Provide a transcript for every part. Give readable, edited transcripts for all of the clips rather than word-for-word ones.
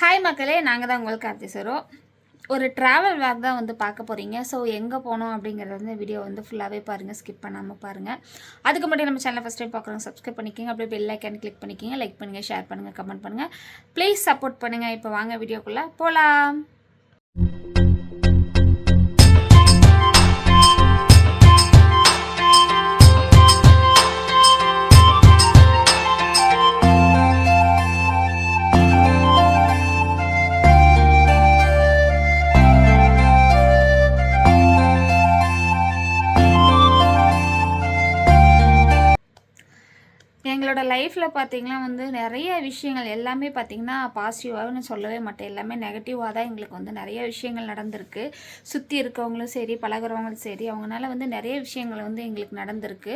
Hi மக்களே, நாங்கள் தான் உங்களுக்கு கார்த்தி சரோ. ஒரு ட்ராவல் வேக் தான் வந்து பார்க்க போகிறீங்க. ஸோ எங்கே போனோம் அப்படிங்கிறது வந்து வீடியோ வந்து ஃபுல்லாகவே பாருங்கள், ஸ்கிப் பண்ணாமல் பாருங்கள். அதுக்கு மட்டும் நம்ம சேனலை ஃபஸ்ட் டைம் பார்க்குறோங்க, சப்ஸ்கிரைப் பண்ணிக்கோங்க. அப்படியே பெல் ஐக்கான் கிளிக் பண்ணிக்கோங்க. லைக் பண்ணுங்கள், ஷேர் பண்ணுங்கள், கமெண்ட் பண்ணுங்கள். ப்ளீஸ் சப்போர்ட் பண்ணுங்கள். இப்போ வாங்க வீடியோக்குள்ளே போகலாம். எங்களோட லைஃப்பில் பார்த்திங்கன்னா வந்து நிறைய விஷயங்கள் எல்லாமே பார்த்திங்கன்னா பாசிட்டிவாகனு சொல்லவே மாட்டேன். எல்லாமே நெகட்டிவாக தான் எங்களுக்கு வந்து நிறைய விஷயங்கள் நடந்திருக்கு. சுற்றி இருக்கவங்களும் சரி, பழகிறவங்களும் சரி, அவங்களால வந்து நிறைய விஷயங்கள் வந்து எங்களுக்கு நடந்திருக்கு.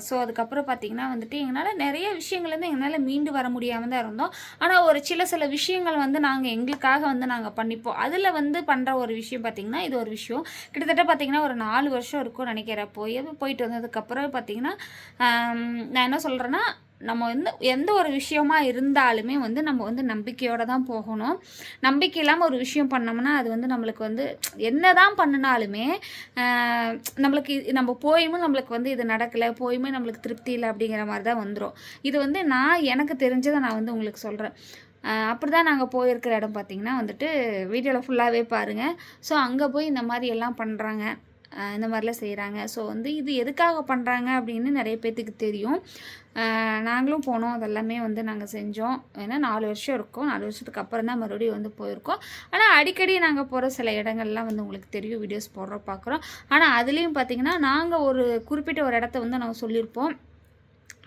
ஸோ அதுக்கப்புறம் பார்த்திங்கன்னா வந்துட்டு எங்களால் நிறைய விஷயங்கள் வந்து எங்களால் மீண்டு வர முடியாமல் தான் இருந்தோம். ஆனால் ஒரு சில விஷயங்கள் வந்து நாங்கள் எங்களுக்காக வந்து நாங்கள் பண்ணிப்போம். அதில் வந்து பண்ணுற ஒரு விஷயம் பார்த்திங்கன்னா இது ஒரு விஷயம் கிட்டத்தட்ட பார்த்திங்கன்னா ஒரு 4 வருஷம் இருக்கும் நினைக்கிறேன். போயிட்டு வந்ததுக்கப்புறம் பார்த்திங்கன்னா நான் என்ன சொல்கிறேன்னா, நம்ம வந்து எந்த ஒரு விஷயமா இருந்தாலுமே வந்து நம்ம வந்து நம்பிக்கையோடு தான் போகணும். நம்பிக்கை இல்லாமல் ஒரு விஷயம் பண்ணோம்னா அது வந்து நம்மளுக்கு வந்து என்ன தான் பண்ணினாலுமே நம்மளுக்கு நம்ம போயுமே நம்மளுக்கு வந்து இது நடக்கலை, போயுமே நம்மளுக்கு திருப்தி இல்லை அப்படிங்கிற மாதிரி தான் வந்துடும். இது வந்து எனக்கு தெரிஞ்சதை நான் வந்து உங்களுக்கு சொல்கிறேன். அப்படி தான் நாங்கள் போயிருக்கிற இடம் பார்த்திங்கன்னா வந்துட்டு வீடியோவில் ஃபுல்லாகவே பாருங்கள். ஸோ அங்கே போய் இந்த மாதிரி எல்லாம் பண்ணுறாங்க, இந்த மாதிரிலாம் செய்கிறாங்க. ஸோ வந்து இது எதுக்காக பண்ணுறாங்க அப்படின்னு நிறைய பேர்த்துக்கு தெரியும். நாங்களும் போனோம், அதெல்லாமே வந்து நாங்கள் செஞ்சோம். ஏன்னா 4 வருஷம் இருக்கும். 4 வருஷத்துக்கு அப்புறம் தான் மறுபடியும் வந்து போயிருக்கோம். ஆனால் அடிக்கடி நாங்கள் போகிற சில இடங்கள்லாம் வந்து உங்களுக்கு தெரியும், வீடியோஸ் போடுறோம், பார்க்குறோம். ஆனால் அதுலேயும் பார்த்திங்கன்னா நாங்கள் ஒரு குறிப்பிட்ட ஒரு இடத்த வந்து நாங்கள் சொல்லியிருப்போம்.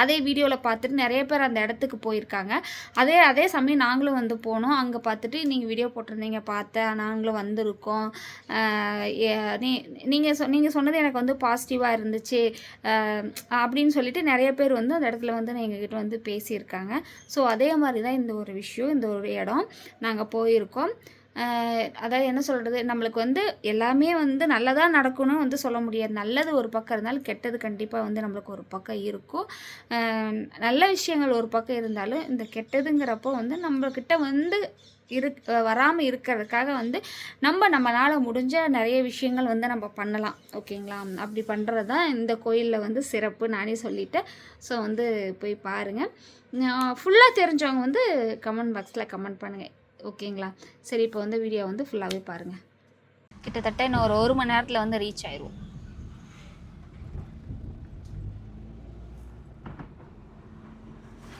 அதே வீடியோவில் பார்த்துட்டு நிறைய பேர் அந்த இடத்துக்கு போயிருக்காங்க. அதே சமயம் நாங்களும் வந்து போனோம். அங்கே பார்த்துட்டு நீங்கள் வீடியோ போட்டிருந்தீங்க, பார்த்தேன், நாங்களும் வந்திருக்கோம். நீங்கள் சொன்னது எனக்கு வந்து பாசிட்டிவாக இருந்துச்சு அப்படின்னு சொல்லிட்டு நிறைய பேர் வந்து அந்த இடத்துல வந்து எங்ககிட்ட வந்து பேசியிருக்காங்க. ஸோ அதே மாதிரி தான் இந்த ஒரு விஷயம், இந்த ஒரு இடம் நாங்கள் போயிருக்கோம். அதாவது என்ன சொல்கிறது, நம்மளுக்கு வந்து எல்லாமே வந்து நல்லதாக நடக்கணும்னு வந்து சொல்ல முடியாது. நல்லது ஒரு பக்கம் இருந்தாலும் கெட்டது கண்டிப்பாக வந்து நம்மளுக்கு ஒரு பக்கம் இருக்கும். நல்ல விஷயங்கள் ஒரு பக்கம் இருந்தாலும் இந்த கெட்டதுங்கிறப்போ வந்து நம்மக்கிட்ட வந்து வராமல் இருக்கிறதுக்காக வந்து நம்மளால் முடிஞ்ச நிறைய விஷயங்கள் வந்து நம்ம பண்ணலாம். ஓகேங்களா? அப்படி பண்ணுறது தான் இந்த கோயிலில் வந்து சிறப்பு, நானே சொல்லிவிட்டேன். ஸோ வந்து போய் பாருங்கள். ஃபுல்லாக தெரிஞ்சவங்க வந்து கமெண்ட் பாக்ஸில் கமெண்ட் பண்ணுங்கள். ஓகேங்களா? சரி, இப்போ வந்து வீடியோ வந்து ஃபுல்லாகவே பாருங்கள். கிட்டத்தட்ட இன்னும் ஒரு 1 மணி நேரத்தில் வந்து ரீச் ஆயிடுவோம்.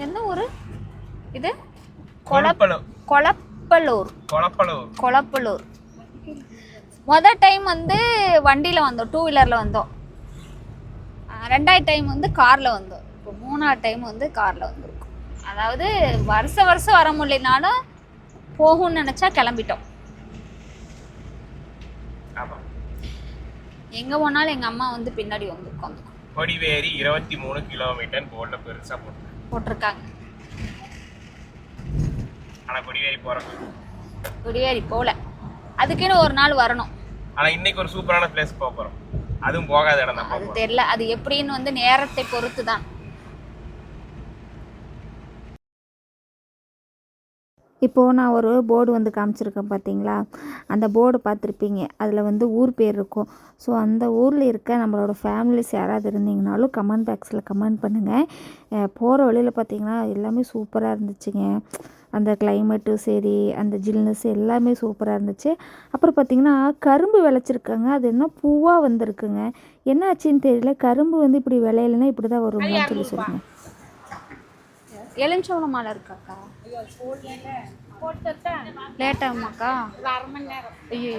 எந்த ஊர் இது? கொளப்பலூர். மொதல் டைம் வந்து வண்டியில் வந்தோம், 2 வீலரில் வந்தோம். 2வது டைம் வந்து காரில் வந்தோம். இப்போ 3வது டைம் வந்து காரில் வந்திருக்கோம். அதாவது வருஷம் வர முடியலனாலும் போகும்னு நினச்சா கிளம்பிட்டோம். எங்கே போனாலும் எங்கள் அம்மா வந்து பின்னாடி வந்து உட்காந்து கொடிவேரி 23 கிலோமீட்டர் போர்ட்ல பெருசா போட்டிருக்காங்க. ஆனால் கொடிவேரி போல, அதுக்குன்னு ஒரு நாள் வரணும். ஆனால் இன்னைக்கு ஒரு சூப்பரான பிளேஸ் போகிறோம். அதுவும் போகாத இடம் தான். அது தெரியல, அது எப்படின்னு வந்து நேரத்தை பொறுத்து தான். இப்போது நான் ஒரு போர்டு வந்து காமிச்சிருக்கேன் பார்த்தீங்களா? அந்த போர்டு பார்த்துருப்பீங்க. அதில் வந்து ஊர் பேர் இருக்கும். ஸோ அந்த ஊரில் இருக்க நம்மளோட ஃபேமிலிஸ் யாராவது இருந்தீங்கனாலும் கமெண்ட் பாக்ஸில் கமெண்ட் பண்ணுங்கள். போகிற வழியில் பார்த்திங்கன்னா எல்லாமே சூப்பராக இருந்துச்சுங்க. அந்த கிளைமேட்டும் சரி, அந்த ஜில்னஸ் எல்லாமே சூப்பராக இருந்துச்சு. அப்புறம் பார்த்திங்கன்னா கரும்பு விளைச்சிருக்காங்க. அது என்ன பூவாக வந்திருக்குங்க. என்ன ஆச்சுன்னு தெரியல. கரும்பு வந்து இப்படி விளையலைன்னா இப்படி தான் வரும்னு சொல்லி சொல்லுங்கள். எலுமிச்சம்பழ மாலை இருக்காக்கா? லேட் ஆகுமாக்கா? ஐயோ,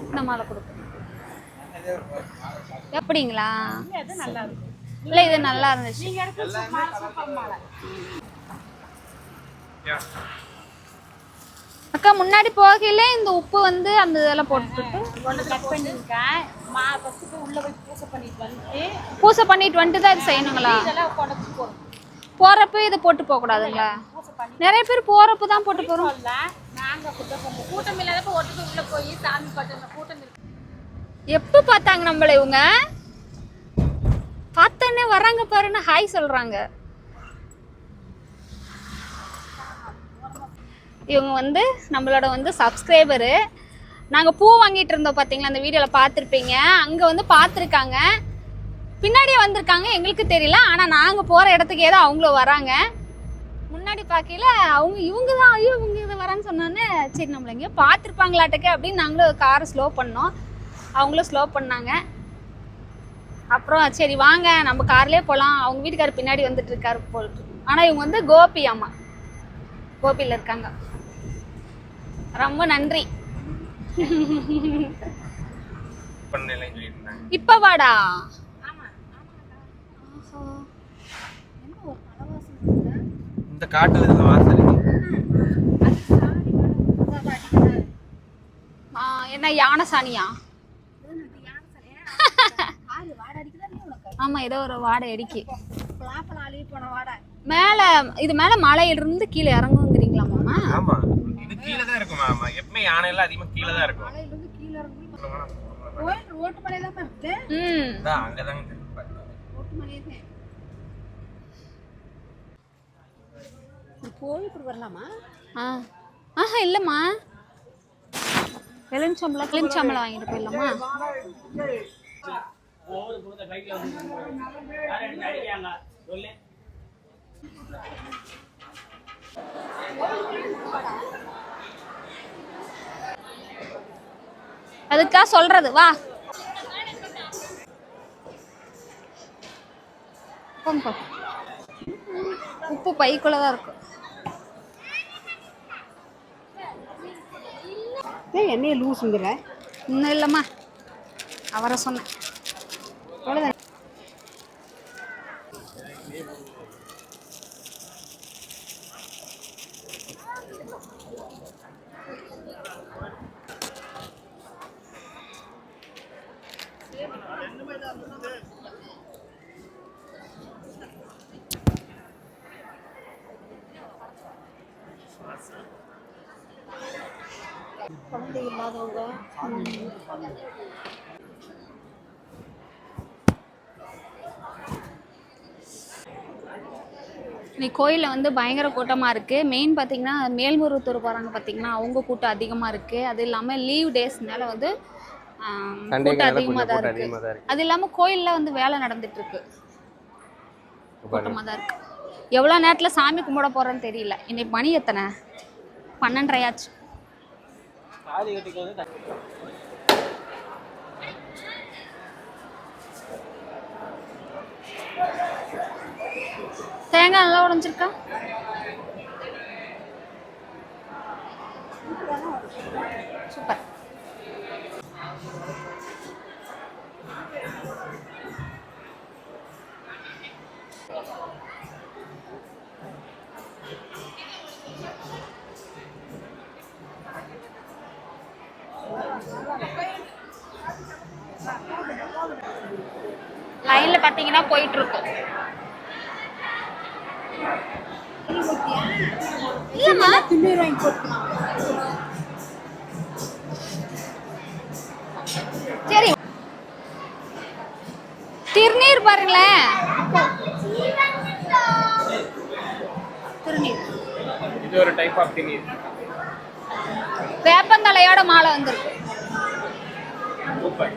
இந்த மாலை கொடுப்போம். எப்படிங்களா? இல்லை, இது நல்லா இருந்துச்சு. அக்கா, முன்னாடி போகல இந்த உப்பு வந்து அந்த இதெல்லாம் போட்டுட்டு பூசை பண்ணிட்டு வந்துட்டு தான் இது செய்யணுங்களா? போறப்ப இதை போட்டு போக கூடாதுங்களா? நிறைய பேர் போறப்ப தான் போட்டு போறோம். எப்போ பார்த்தாங்க நம்மள இவங்க? பார்த்தோன்னே வராங்க பாருன்னு ஹாய் சொல்கிறாங்க. இவங்க வந்து நம்மளோட வந்து சப்ஸ்கிரைபரு. நாங்கள் பூ வாங்கிட்டு இருந்தோம் பார்த்தீங்களா, அந்த வீடியோவில் பார்த்துருப்பீங்க. அங்கே வந்து பார்த்துருக்காங்க, பின்னாடியே வந்திருக்காங்க, எங்களுக்கு தெரியல. ஆனால் நாங்கள் போகிற இடத்துக்கு ஏதோ அவங்களும் வராங்க. முன்னாடி பார்க்கல இவங்க தான், ஐயோ இவங்க இதை வரான்னு சொன்னானே, சரி நம்மள எங்கேயோ பார்த்துருப்பாங்களாட்டுக்கு அப்படின்னு நாங்களும் காரை ஸ்லோ பண்ணோம். அவங்களும் ஸ்லோ பண்ணாங்க. அப்புறம் சரி வாங்க நம்ம கார்லேயே போகலாம், அவங்க வீட்டுக்காரர் பின்னாடி வந்துட்டு இருக்காரு போட்டு. ஆனால் இவங்க வந்து கோபி, அம்மா கோபியில் இருக்காங்க. ரொம்ப நன்றி. இப்ப வாடா. இந்த காட்டுல இந்த வாசல் என்ன யானை சாணியா? ஆமா, ஏதோ ஒரு வாடை அடிக்கி மேல. இது மேல மலையிலிருந்து கீழே இறங்குங்கிறீங்களா மாமா? ஆமா, இது கீழே தான் இருக்கும் மாமா. எப்பவுமே யானை எல்லாம் அதிகமா கீழே தான் இருக்கும். அங்கதான் கோயிலுக்கு வரலாமா? ஆஹா இல்லம்மா, எலுமிச்சம்பளம் வாங்கிட்டு போயிடலாமா? அதுக்கா சொல்றது வா. உப்பு பைக்குள்ளதான் இருக்கும். என்னைய லூசுங்கிற? இன்னும் இல்லைம்மா, அவரை சொன்னேன். அவ்வளோதான். குழந்தை இல்லாதவங்க இன்னைக்கு கோயிலில் வந்து பயங்கர கூட்டமாக இருக்குது. மெயின் பார்த்தீங்கன்னா மேல்மருவத்தூர் போகிறாங்க பார்த்தீங்கன்னா, அவங்க கூட்டம் அதிகமாக இருக்குது. அது இல்லாமல் லீவ் டேஸ்னால வந்து கூட்டம் அதிகமாக தான் இருக்குது. அது இல்லாமல் கோயிலில் வந்து வேலை நடந்துட்டுருக்கு, கூட்டமாக தான் இருக்குது. எவ்வளோ நேரத்தில் சாமி கும்பிட போகிறேன்னு தெரியல. இன்னைக்கு மணி எத்தனை? 12:30 ஆச்சு. தேங்காய் நல்லா உடைஞ்சிருக்கா? சூப்பர். லைன்ல பாத்தீங்கன்னா போயிட்டு இருக்கோம். சரி, திருநீர் பாருங்களேன். திருநீர் இது ஒரு டைப் ஆஃப் திருநீர். வேப்பந்தலையோட மாலை வந்திருக்கு. சூப்பர்.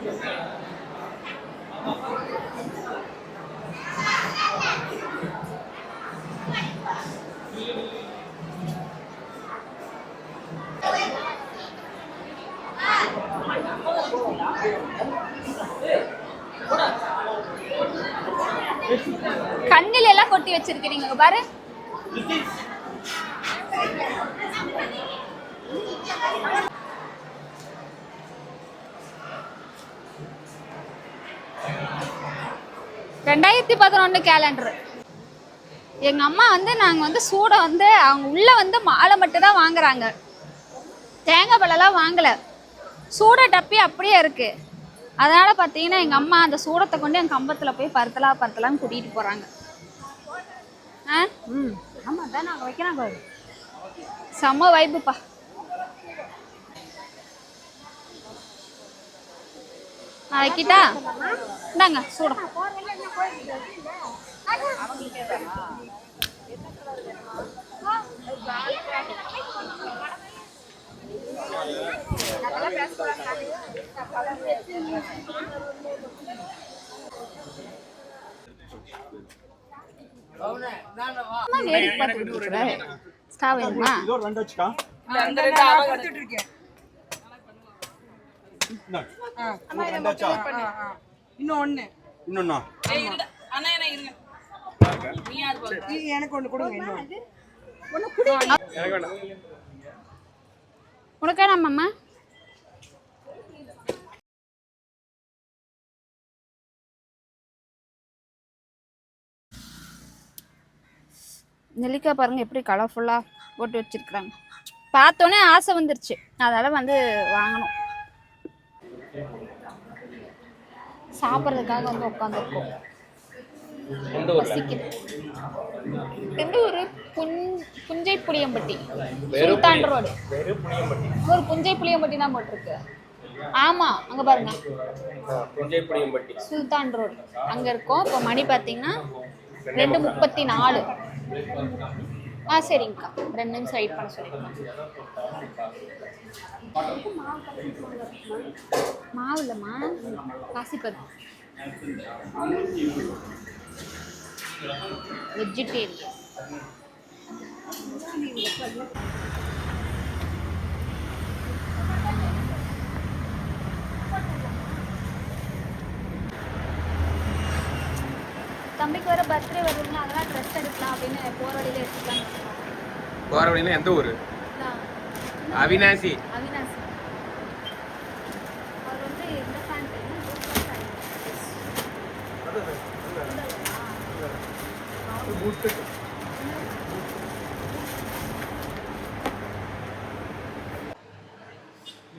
கண்ணில எல்லாம் கொட்டி வச்சிருக்கீங்க பாரு. (2011) கேலண்டர். எங்க அம்மா வந்து நாங்க வந்து சூட வந்து அவங்க உள்ள வந்து மாலை மட்டும் தான் வாங்குறாங்க, தேங்காய் பழம்லாம் வாங்கல. சூட டப்பி அப்படியே இருக்கு. அதனால பார்த்தீங்கன்னா எங்க அம்மா அந்த சூடத்தை கொண்டு என் கம்பத்தில் போய் பருத்தலான்னு கூட்டிகிட்டு போறாங்க. ஆமாம் தான் நாங்கள் வைக்கிறாங்க. செம்ம வைப்புப்பா. வைக்கிட்டா இந்தாங்க சூடம். வேடிக்கை பார்த்துக்கிட்டு இருக்கிற ஸ்டாவ் வேணுமா? இன்னொன்னு எனக்கு ஒண்ணு கொடுங்க. உனக்கு வேணாமாம்மா? நெல்லிக்காய் பாருங்க எப்படி கலர்ஃபுல்லாக போட்டு வச்சிருக்கிறாங்க. பார்த்தோன்னே ஆசை வந்துருச்சு, அதனால் வந்து வாங்கணும். சாப்பிட்றதுக்காக வந்து உட்காந்துருக்கோம். எந்த ஒரு புஞ்சை புளியம்பட்டி, சுல்தான் ரோடு. ஒரு புஞ்சை புளியம்பட்டி தான் போட்டிருக்கு. ஆமா, அங்க பாருங்க சுல்தான் ரோடு அங்க இருக்கோம். இப்போ மணி பார்த்தீங்கன்னா 2:34. சரிங்கக்கா, 2 நிமிஷம் வெயிட் பண்ண சொல்லிருக்கேன். மாவு இல்லைம்மா, பாசிப்பருப்பு. வெஜிடேரியன். தம்பிக்கு வர பர்த்டே வருதுங்க, அதெல்லாம் ட்ரெஸ் எடுக்கலாம் அப்படின்னு போகிற வழியில் எடுத்துக்கலாம். போகிற வழின்னா எந்த ஊர்? அவினாசி. அவினாசி. அவர் வந்து எந்த ஃபேன்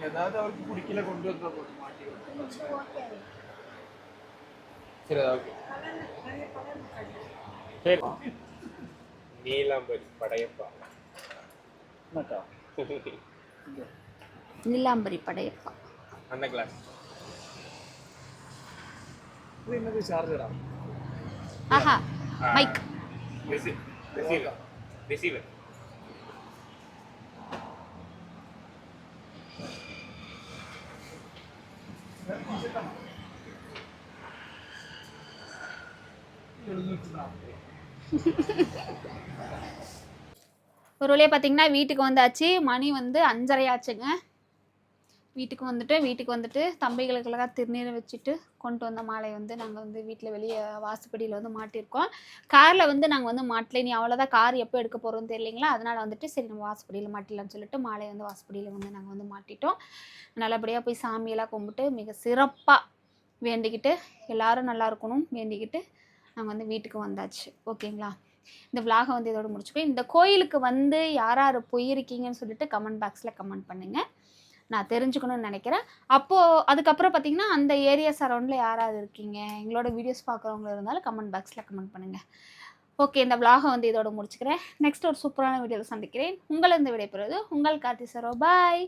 ஏதாவது அவருக்கு பிடிக்கல கொண்டு வந்து மாட்டி. சரி, ஓகே. சரி, நீலாம்பரி படையப்பா. நீலாம்பரி படையப்பா அந்த கிளாஸ். இது என்னது சார்ஜரா? ஆஹா, மைக். ரிசீவர். ஒரு வழியாக பார்த்தீங்கன்னா வீட்டுக்கு வந்தாச்சு. மணி வந்து 5:30 ஆச்சுங்க. வீட்டுக்கு வந்துட்டு தம்பிகளுக்கெல்லாம் திருநீரை வச்சுட்டு கொண்டு வந்த மாலையை வந்து நாங்கள் வந்து வீட்டில் வெளியே வாசுப்படியில் வந்து மாட்டியிருக்கோம். காரில் வந்து நாங்கள் வந்து மாட்டல, நீ அவ்வளோதான், கார் எப்போ எடுக்க போகிறோன்னு தெரியலைங்களா, அதனால் வந்துட்டு சரி நம்ம வாசுப்படியில் மாட்டிடலான்னு சொல்லிட்டு மாலையை வந்து வாசுப்படியில் வந்து நாங்கள் வந்து மாட்டிட்டோம். நல்லபடியாக போய் சாமியெல்லாம் கும்பிட்டு மிக சிறப்பாக வேண்டிக்கிட்டு எல்லோரும் நல்லா இருக்கணும் வேண்டிக்கிட்டு நாங்கள் வந்து வீட்டுக்கு வந்தாச்சு. ஓகேங்களா, இந்த விலாகை வந்து இதோட முடிச்சுக்கோ. இந்த கோயிலுக்கு வந்து யார் யார் போயிருக்கீங்கன்னு சொல்லிட்டு கமெண்ட் பாக்ஸில் கமெண்ட் பண்ணுங்கள், நான் தெரிஞ்சுக்கணும்னு நினைக்கிறேன். அப்போது அதுக்கப்புறம் பார்த்தீங்கன்னா அந்த ஏரியா சரௌண்டில் யாராவது இருக்கீங்க, எங்களோட வீடியோஸ் பார்க்குறவங்க இருந்தாலும் கமெண்ட் பாக்ஸில் கமெண்ட் பண்ணுங்கள். ஓகே, இந்த விலாகை வந்து இதோட முடிச்சுக்கிறேன். நெக்ஸ்ட் ஒரு சூப்பரான வீடியோவில் சந்திக்கிறேன். உங்களிருந்து விடைபெறுவது உங்கள் கார்த்தி சரோ. பாய்.